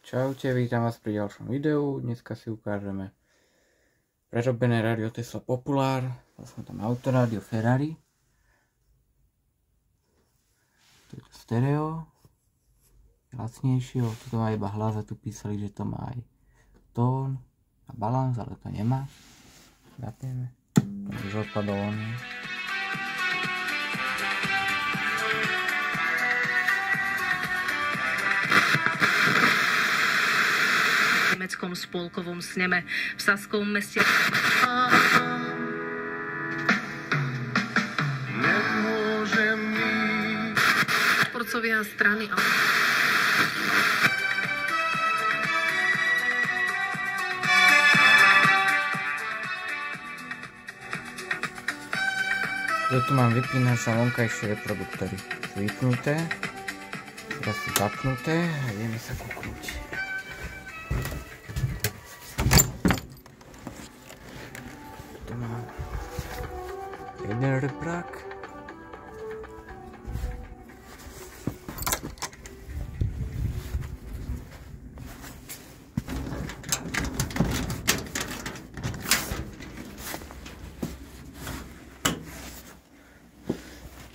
Čaute, vítam vás pri ďalšom videu. Dneska si ukážeme prerobené rádio Tesla Popular. Vlastne tam autorádio Ferrari. To je to stereo. Lacnejšie, toto má iba hlas a tu písali, že to má aj tón a balans, ale to nemá. Zapneme. To už odpadol on. V nemeckom spolkovom sneme v Saskovom meste. Nemôžem ísť. Porcovia strany. Tu mám vypínač a vonkajšie reproduktory. Vypnuté. Teraz sú zapnuté a ideme sa kúknúť. Tu mám jeden reprák.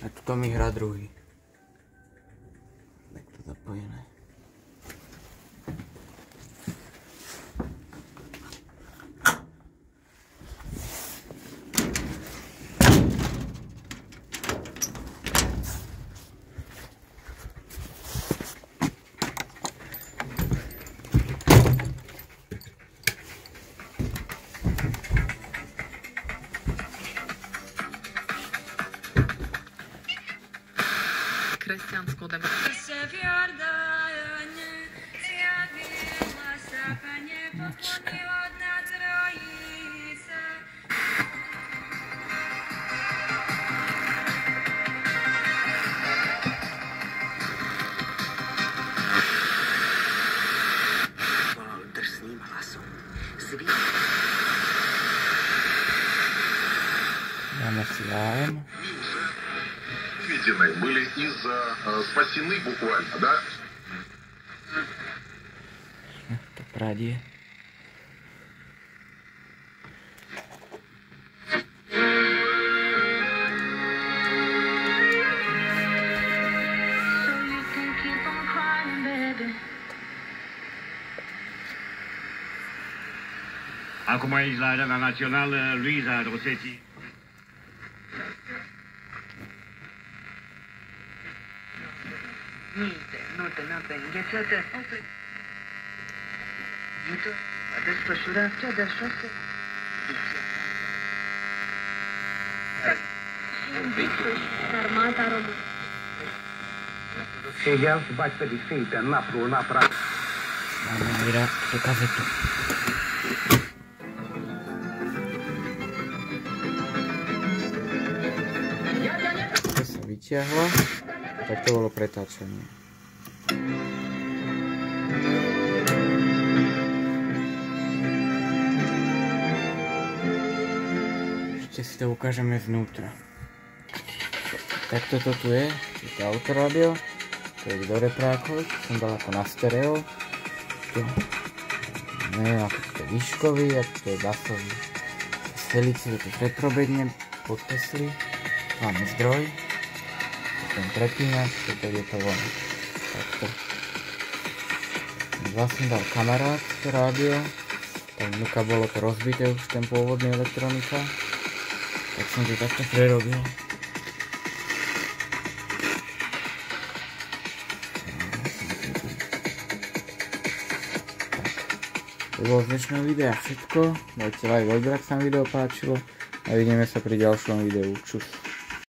A tuto mi hrá druhý. Tak to zapojené. Máme si AM. Видены были спасены буквально, да? To radie. Acum aici la Arena Națională, Luiza Rosetti. Niente, înghețată. Iuto, a desfășurat cea de-a 6. Armata română. Siedział și baci pe distintă, napra. Máme vyrať tú kazetu. To sa vyťahlo. Tak to bolo pretáčanie. Ešte si to ukážeme znútra. Takto to tu je to autorádio. To je do reprákov, som dal ako na stereo. Tu, neviem ako to je výškový, ako to je basový. Z Felici to preprobedne pod Tesly. Máme zdroj. Ten prepínač, toto je to von. Takto. Vlastne dal kamarát to rádio. Tam vnuka bolo to rozbité už ten pôvodný elektronika. Tak som to takto prerobil. To bolo z dnešného videa všetko. Dajte like, ak sa vám video páčilo. A vidíme sa pri ďalšom videu. Čus.